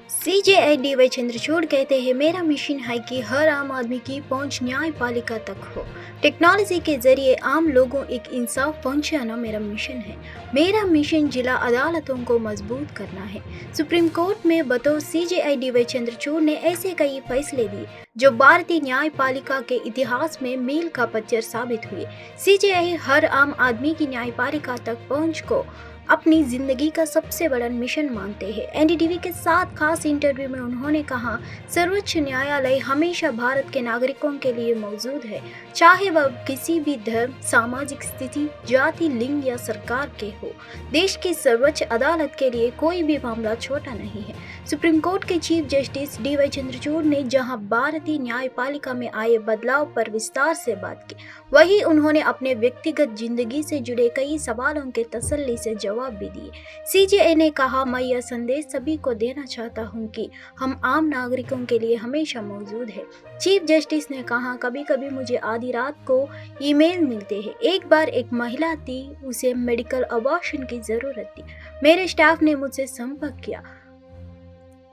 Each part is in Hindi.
सीजेआई डीवाई चंद्रचूड़ कहते हैं, मेरा मिशन है कि हर आम आदमी की पहुंच न्यायपालिका तक हो। टेक्नोलॉजी के जरिए आम लोगों एक इंसाफ पहुंचाना मेरा मिशन है। मेरा मिशन जिला अदालतों को मजबूत करना है। सुप्रीम कोर्ट में बतौर सीजेआई डीवाई चंद्रचूड़ ने ऐसे कई फैसले दिए जो भारतीय न्यायपालिका के इतिहास में मील का पत्थर साबित हुए। सीजेआई हर आम आदमी की न्यायपालिका तक पहुंच को अपनी जिंदगी का सबसे बड़ा मिशन मानते हैं। एनडीटीवी के साथ खास इंटरव्यू में उन्होंने कहा, सर्वोच्च न्यायालय हमेशा भारत के नागरिकों के लिए मौजूद है, चाहे वह किसी भी धर्म, सामाजिक स्थिति, जाति, लिंग या सरकार के हो। देश की सर्वोच्च अदालत के लिए कोई भी मामला छोटा नहीं है। सुप्रीम कोर्ट के चीफ जस्टिस डीवाई चंद्रचूड़ ने जहां भारतीय न्यायपालिका में आए बदलाव पर विस्तार से बात की, वहीं उन्होंने अपने व्यक्तिगत जिंदगी से जुड़े कई सवालों के तसल्ली से जवाब भी दिए। सीजेआई ने कहा, मैं यह संदेश सभी को देना चाहता हूं कि हम आम नागरिकों के लिए हमेशा मौजूद है। चीफ जस्टिस ने कहा, कभी कभी मुझे आधी रात को ईमेल मिलते हैं। एक बार एक महिला थी, उसे मेडिकल अबॉर्शन की जरूरत थी। मेरे स्टाफ ने मुझसे संपर्क किया।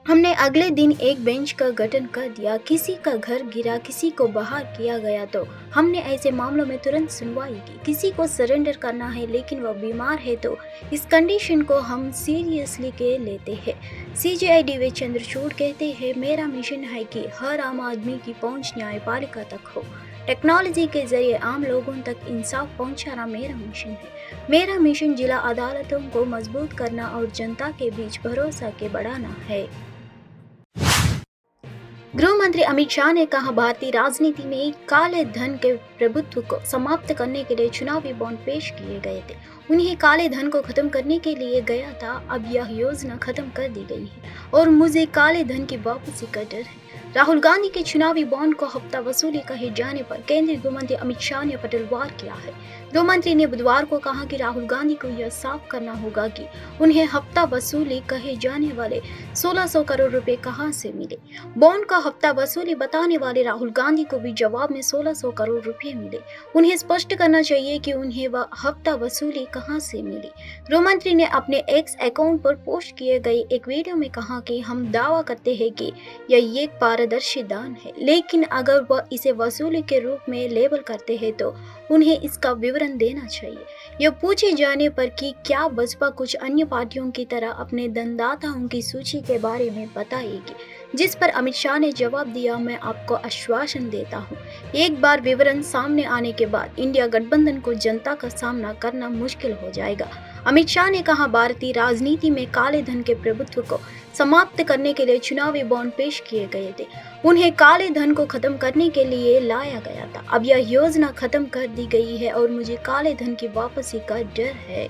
हमने अगले दिन एक बेंच का गठन कर दिया। किसी का घर गिरा, किसी को बाहर किया गया तो हमने ऐसे मामलों में तुरंत सुनवाई की। किसी को सरेंडर करना है लेकिन वह बीमार है तो इस कंडीशन को हम सीरियसली के लेते हैं। सीजेआई डीवाई चंद्रचूड़ कहते हैं, मेरा मिशन है कि हर आम आदमी की पहुंच न्यायपालिका तक हो। टेक्नोलॉजी के जरिए आम लोगों तक इंसाफ पहुंचाना मेरा मिशन है। मेरा मिशन जिला अदालतों को मजबूत करना और जनता के बीच भरोसा के बढ़ाना है। गृह मंत्री अमित शाह ने कहा, भारतीय राजनीति में काले धन के प्रभुत्व को समाप्त करने के लिए चुनावी बॉन्ड पेश किए गए थे। उन्हें काले धन को खत्म करने के लिए गया था। अब यह योजना खत्म कर दी गई है और मुझे काले धन की वापसी का डर है। राहुल गांधी के चुनावी बॉन्ड को हफ्ता वसूली कहे जाने पर केंद्रीय गृह मंत्री अमित शाह ने पलटवार किया है। गृह मंत्री ने बुधवार को कहा कि राहुल गांधी को यह साफ करना होगा कि उन्हें हफ्ता वसूली कहे जाने वाले 1600 करोड़ रुपए कहां से मिले। बॉन्ड का हफ्ता वसूली बताने वाले राहुल गांधी को भी जवाब में 1600 करोड़ रुपए मिले। उन्हें स्पष्ट करना चाहिए कि उन्हें वह हफ्ता वसूली कहां से मिली। गृह मंत्री ने अपने एक्स अकाउंट पर पोस्ट किए गए एक वीडियो में कहा कि हम दावा करते हैं कि यह एक पारदर्शी दान है, लेकिन अगर वह इसे वसूली के रूप में लेबल करते हैं तो उन्हें इसका विवरण देना चाहिए। यह पूछे जाने पर कि क्या बसपा कुछ अन्य पार्टियों की तरह अपने दानदाताओं की सूची के बारे में बताएगी, जिस पर अमित शाह ने जवाब दिया, मैं आपको आश्वासन देता हूं, एक बार विवरण सामने आने के बाद इंडिया गठबंधन को जनता का सामना करना मुश्किल हो जाएगा। अमित शाह ने कहा, भारतीय राजनीति में काले धन के प्रभुत्व को समाप्त करने के लिए चुनावी बॉन्ड पेश किए गए थे। उन्हें काले धन को खत्म करने के लिए लाया गया था। अब यह योजना खत्म कर दी गई है और मुझे काले धन की वापसी का डर है।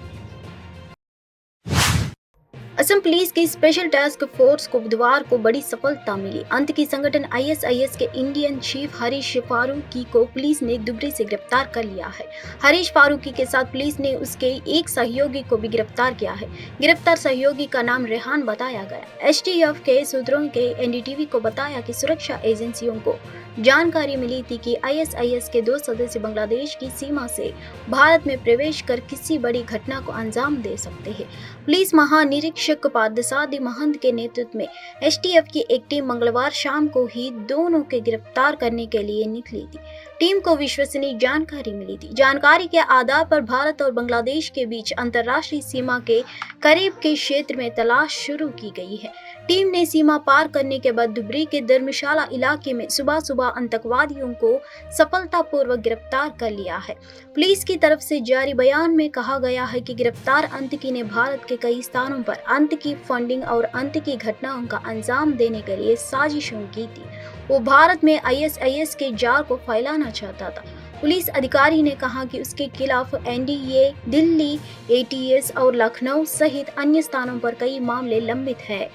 असम पुलिस की स्पेशल टास्क फोर्स को बुधवार को बड़ी सफलता मिली। आतंकी संगठन आईएसआईएस के इंडियन चीफ हरीश फारूकी को पुलिस ने दुबई से गिरफ्तार कर लिया है। हरीश फारूकी के साथ पुलिस ने उसके एक सहयोगी को भी गिरफ्तार किया है। गिरफ्तार सहयोगी का नाम रेहान बताया गया। एसटीएफ के सूत्रों के एनडीटीवी को बताया कि सुरक्षा एजेंसियों को जानकारी मिली थी कि आईएसआईएस के 2 सदस्य बांग्लादेश की सीमा से भारत में प्रवेश कर किसी बड़ी घटना को अंजाम दे सकते हैं। पुलिस महानिरीक्षक पार्थसारथी महंत के नेतृत्व में एसटीएफ की एक टीम मंगलवार शाम को ही दोनों के गिरफ्तार करने के लिए निकली थी। टीम को विश्वसनीय जानकारी मिली थी। जानकारी के आधार पर भारत और बांग्लादेश के बीच अंतर्राष्ट्रीय सीमा के करीब के क्षेत्र में तलाश शुरू की गई है। टीम ने सीमा पार करने के बाद दुबई के धर्मशाला इलाके में सुबह आतंकवादियों को सफलतापूर्वक गिरफ्तार कर लिया है। पुलिस की तरफ से जारी बयान में कहा गया है कि गिरफ्तार आतंकी ने भारत के कई स्थानों पर आतंकी फंडिंग और आतंकी घटनाओं का अंजाम देने के लिए साजिशों की थी। वो भारत में आईएसआईएस के जाल को फैलाना चाहता था। पुलिस अधिकारी ने कहा कि उसके खिलाफ एनडीए, दिल्ली, एटीएस और लखनऊ सहित अन्य स्थानों पर कई मामले लंबित हैं।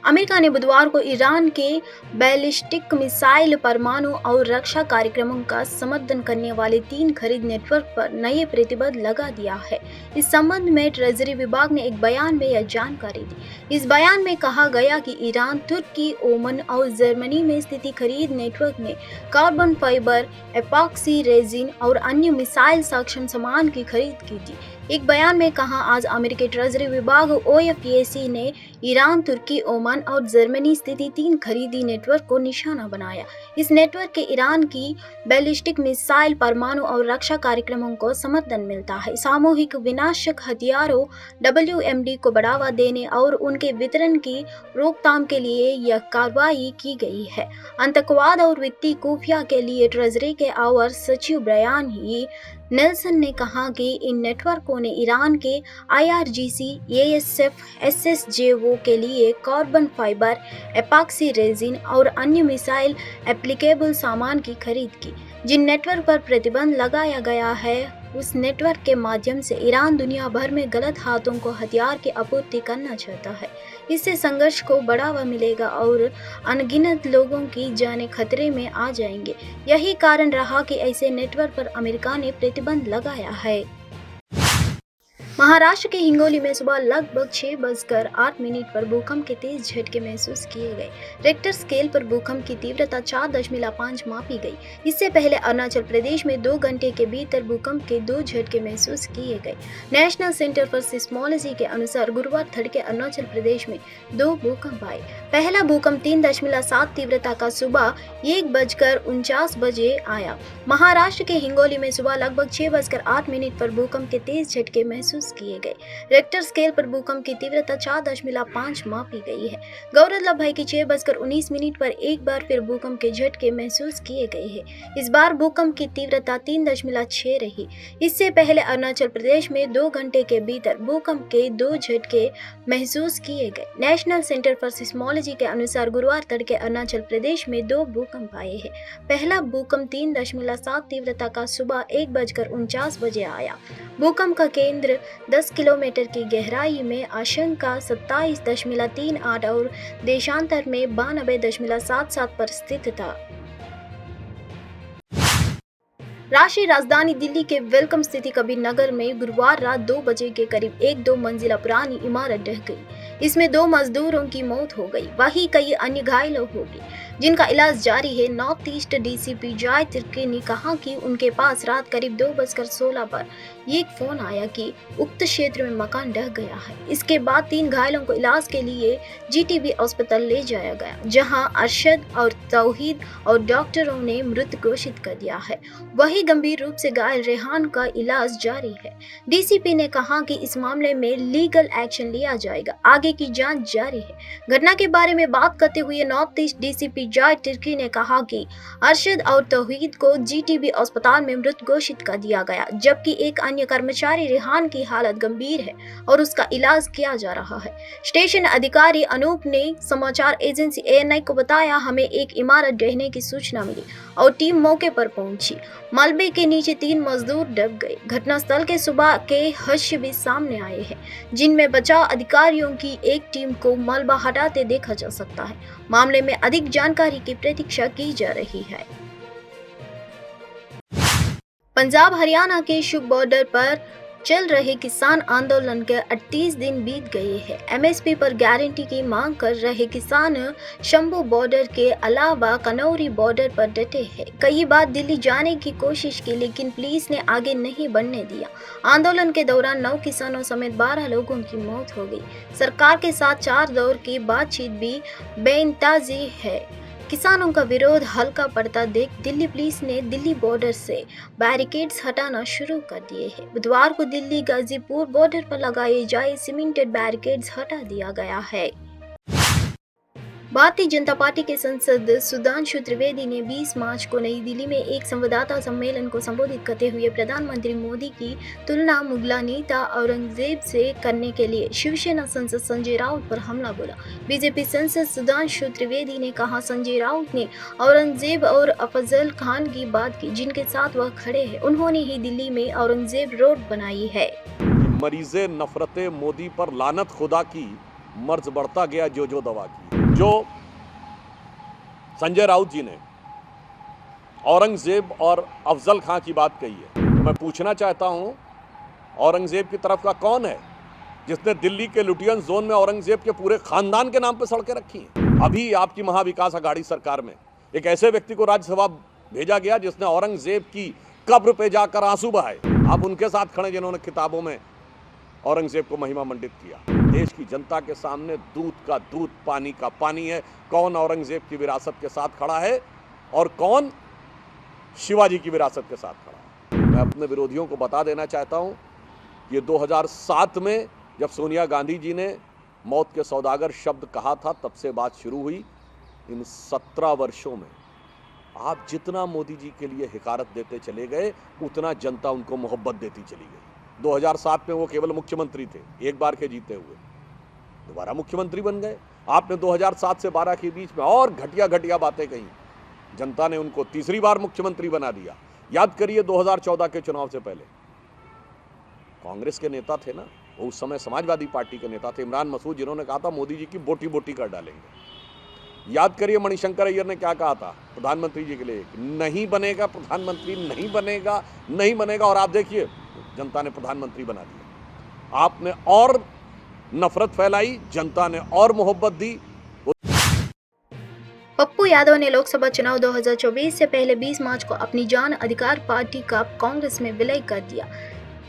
अमेरिका ने बुधवार को ईरान के बैलिस्टिक मिसाइल, परमाणु और रक्षा कार्यक्रमों का समर्थन करने वाले 3 खरीद नेटवर्क पर नए प्रतिबंध लगा दिया है। इस संबंध में ट्रेजरी विभाग ने एक बयान में यह जानकारी दी। इस बयान में कहा गया कि ईरान, तुर्की, ओमान और जर्मनी में स्थित खरीद नेटवर्क ने कार्बन फाइबर, एपॉक्सी रेजिन और अन्य मिसाइल सक्षम सामान की खरीद की थी। एक बयान में कहा, आज अमेरिकी ट्रेजरी विभाग OFAC ने ईरान, तुर्की, ओमान और जर्मनी स्थित 3 खरीदी नेटवर्क को निशाना बनाया। इस नेटवर्क के ईरान की बैलिस्टिक मिसाइल, परमाणु और रक्षा कार्यक्रमों को समर्थन मिलता है। सामूहिक विनाशक हथियारों WMD को बढ़ावा देने और उनके वितरण की रोकथाम के लिए यह कार्रवाई की गई है। आतंकवाद और वित्तीय खुफिया के लिए ट्रेजरी के अवर सचिव ब्रायन नेल्सन ने कहा कि इन नेटवर्कों ने ईरान के IRGC, ASF, SSJO के लिए कार्बन फाइबर, एपॉक्सी रेजिन और अन्य मिसाइल एप्लीकेबल सामान की खरीद की। जिन नेटवर्क पर प्रतिबंध लगाया गया है, उस नेटवर्क के माध्यम से ईरान दुनिया भर में गलत हाथों को हथियार की आपूर्ति करना चाहता है। इससे संघर्ष को बढ़ावा मिलेगा और अनगिनत लोगों की जानें खतरे में आ जाएंगे। यही कारण रहा कि ऐसे नेटवर्क पर अमेरिका ने प्रतिबंध लगाया है। महाराष्ट्र के हिंगोली में सुबह लगभग 6:08 पर भूकंप के तेज झटके महसूस किए गए। रिक्टर स्केल पर भूकंप की तीव्रता 4.5 मापी गई। इससे पहले अरुणाचल प्रदेश में 2 घंटे के भीतर भूकंप के 2 झटके महसूस किए गए। नेशनल सेंटर फॉर सिस्मोलॉजी के अनुसार गुरुवार तड़के अरुणाचल प्रदेश में 2 भूकंप आए। पहला भूकंप 3.7 तीव्रता का सुबह 1:49 बजे आया। महाराष्ट्र के हिंगोली में सुबह लगभग 6:08 पर भूकंप के तेज झटके महसूस किए गए। रिक्टर स्केल पर भूकंप की तीव्रता 4.5 मापी गई है। गौरतलब है कि 6:19 पर एक बार फिर भूकंप के झटके महसूस किए गए हैं। इस बार भूकंप की तीव्रता 3.6 रही। इससे पहले अरुणाचल प्रदेश में 2 घंटे के भीतर भूकंप के 2 झटके महसूस किए गए। नेशनल सेंटर फॉर सिस्मोलॉजी के अनुसार गुरुवार तड़के अरुणाचल प्रदेश में 2 भूकंप आए हैं। पहला भूकंप 3.7 तीव्रता का सुबह 1:49 बजे आया। भूकंप का केंद्र 10 किलोमीटर की गहराई में, आशंका 27.38 और देशांतर में 92.77 पर स्थित था। राष्ट्रीय राजधानी दिल्ली के वेलकम स्थित कबीर नगर में गुरुवार रात 2 बजे के करीब एक 2 मंजिला पुरानी इमारत ढह गई। इसमें 2 मजदूरों की मौत हो गई, वहीं कई अन्य घायल हो गए, जिनका इलाज जारी है। North east DCP Joy Tirkey ने कहा कि उनके पास रात करीब 2:16 पर एक फोन आया कि उक्त क्षेत्र में मकान ढह गया है। इसके बाद 3 घायलों को इलाज के लिए GTB अस्पताल ले जाया गया, जहां अरशद और तौहीद और डॉक्टरों ने मृत घोषित कर दिया है। वहीं गंभीर रूप से घायल रेहान का इलाज जारी है। DCP ने कहा कि इस मामले में लीगल एक्शन लिया जाएगा, आगे की जांच जारी है। घटना के बारे में बात करते हुए north east DCP Joy Tirkey ने कहा कि अरशद और तौहीद को GTB अस्पताल में मृत घोषित कर दिया गया, जबकि एक अन्य कर्मचारी रेहान की हालत गंभीर है और उसका इलाज किया जा रहा है। स्टेशन अधिकारी अनूप ने समाचार एजेंसी ANI को बताया, हमें एक इमारत ढहने की सूचना मिली और टीम मौके पर पहुंची। मलबे के नीचे 3 मजदूर दब गए। घटनास्थल के सुबह के दृश्य भी सामने आए हैं, जिनमें बचाव अधिकारियों की एक टीम को मलबा हटाते देखा जा सकता है। मामले में अधिक जानकारी की प्रतीक्षा की जा रही है। पंजाब हरियाणा के शुभ बॉर्डर पर चल रहे किसान आंदोलन के 38 दिन बीत गए हैं। MSP पर गारंटी की मांग कर रहे किसान शंभू बॉर्डर के अलावा कनौरी बॉर्डर पर डटे हैं। कई बार दिल्ली जाने की कोशिश की, लेकिन पुलिस ने आगे नहीं बढ़ने दिया। आंदोलन के दौरान 9 किसानों समेत 12 लोगों की मौत हो गई। सरकार के साथ 4 दौर की बातचीत भी बेनताजी है। किसानों का विरोध हल्का पड़ता देख दिल्ली पुलिस ने दिल्ली बॉर्डर से बैरिकेड्स हटाना शुरू कर दिए हैं। बुधवार को दिल्ली गाजीपुर बॉर्डर पर लगाए जाए सीमेंटेड बैरिकेड्स हटा दिया गया है। भारतीय जनता पार्टी के सांसद सुधांशु त्रिवेदी ने 20 मार्च को नई दिल्ली में एक संवाददाता सम्मेलन को संबोधित करते हुए प्रधानमंत्री मोदी की तुलना मुगला नेता औरंगजेब से करने के लिए शिवसेना सांसद संजय राउत पर हमला बोला। बीजेपी सांसद सुधांशु त्रिवेदी ने कहा, संजय राउत ने औरंगजेब और अफजल खान की बात की, जिनके साथ वह खड़े हैं। उन्होंने ही दिल्ली में औरंगजेब रोड बनाई है। मरीज़े नफरते मोदी पर लानत खुदा की, मर्ज बढ़ता गया जो दवा की। जो संजय राउत जी ने औरंगजेब और अफजल खां की बात कही है, तो मैं पूछना चाहता हूं, औरंगजेब की तरफ का कौन है जिसने दिल्ली के लुटियन जोन में औरंगजेब के पूरे खानदान के नाम पे सड़कें रखी हैं? अभी आपकी महाविकास अघाड़ी सरकार में एक ऐसे व्यक्ति को राज्यसभा भेजा गया जिसने औरंगजेब की कब्र पे जाकर आंसू बहाए। आप उनके साथ खड़े जिन्होंने किताबों में औरंगजेब को महिमा मंडित किया। देश की जनता के सामने दूध का दूध, पानी का पानी है। कौन औरंगजेब की विरासत के साथ खड़ा है और कौन शिवाजी की विरासत के साथ खड़ा है। मैं अपने विरोधियों को बता देना चाहता हूं, ये 2007 में जब सोनिया गांधी जी ने मौत के सौदागर शब्द कहा था, तब से बात शुरू हुई। इन 17 वर्षों में आप जितना मोदी जी के लिए हिकारत देते चले गए, उतना जनता उनको मोहब्बत देती चली गई। 2007 में वो केवल मुख्यमंत्री थे, एक बार के जीते हुए, दोबारा मुख्यमंत्री बन गए। आपने 2007 से 12 के बीच में और घटिया घटिया बातें कही, जनता ने उनको तीसरी बार मुख्यमंत्री बना दिया। याद करिए 2014 के चुनाव से पहले कांग्रेस के नेता थे ना, वो उस समय समाजवादी पार्टी के नेता थे, इमरान मसूद, जिन्होंने कहा था मोदी जी की बोटी बोटी कर डालेंगे। याद करिए मणिशंकर अय्यर ने क्या कहा था प्रधानमंत्री जी के लिए, नहीं बनेगा प्रधानमंत्री, नहीं बनेगा, नहीं बनेगा, और आप देखिए जनता ने प्रधानमंत्री बना दिया। आपने और नफरत फैलाई, जनता ने और मोहब्बत दी। पप्पू यादव ने लोकसभा चुनाव 2024 से पहले 20 मार्च को अपनी जन अधिकार पार्टी का कांग्रेस में विलय कर दिया।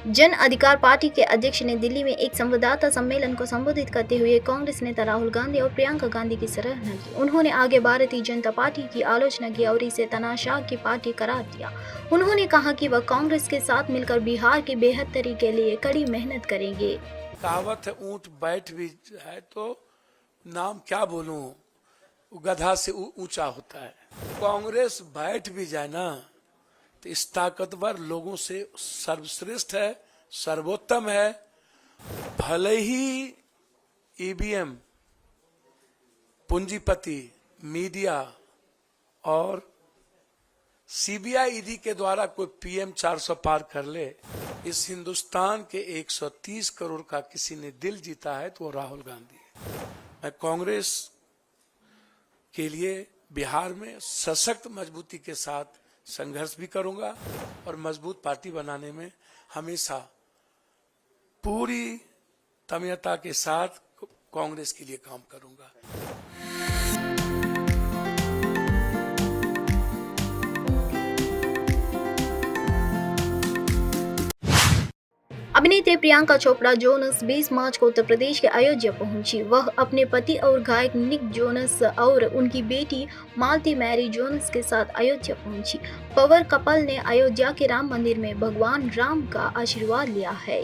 जन अधिकार पार्टी के अध्यक्ष ने दिल्ली में एक संवाददाता सम्मेलन को संबोधित करते हुए कांग्रेस नेता राहुल गांधी और प्रियंका गांधी की सराहना की। उन्होंने आगे भारतीय जनता पार्टी की आलोचना की और इसे तानाशाह की पार्टी करार दिया। उन्होंने कहा कि वह कांग्रेस के साथ मिलकर बिहार की बेहतरी के लिए कड़ी मेहनत करेंगे। कहावत है, ऊंट बैठ भी है तो नाम क्या बोलूं, गधा से ऊंचा होता है। कांग्रेस बैठ भी जाए ना तो इस ताकतवर लोगों से सर्वश्रेष्ठ है, सर्वोत्तम है। भले ही ईवीएम, पूंजीपति, मीडिया और सीबीआई ईडी के द्वारा कोई पीएम 400 पार कर ले, इस हिंदुस्तान के 130 करोड़ का किसी ने दिल जीता है तो वो राहुल गांधी है। मैं कांग्रेस के लिए बिहार में सशक्त मजबूती के साथ संघर्ष भी करूंगा और मजबूत पार्टी बनाने में हमेशा पूरी तन्मयता के साथ कांग्रेस के लिए काम करूंगा। अभिनेत्री प्रियंका चोपड़ा जोनस 20 मार्च को उत्तर प्रदेश के अयोध्या पहुंची। वह अपने पति और गायक निक जोनस और उनकी बेटी मालती मैरी जोनस के साथ अयोध्या पहुंची। पवर कपल ने अयोध्या के राम मंदिर में भगवान राम का आशीर्वाद लिया है।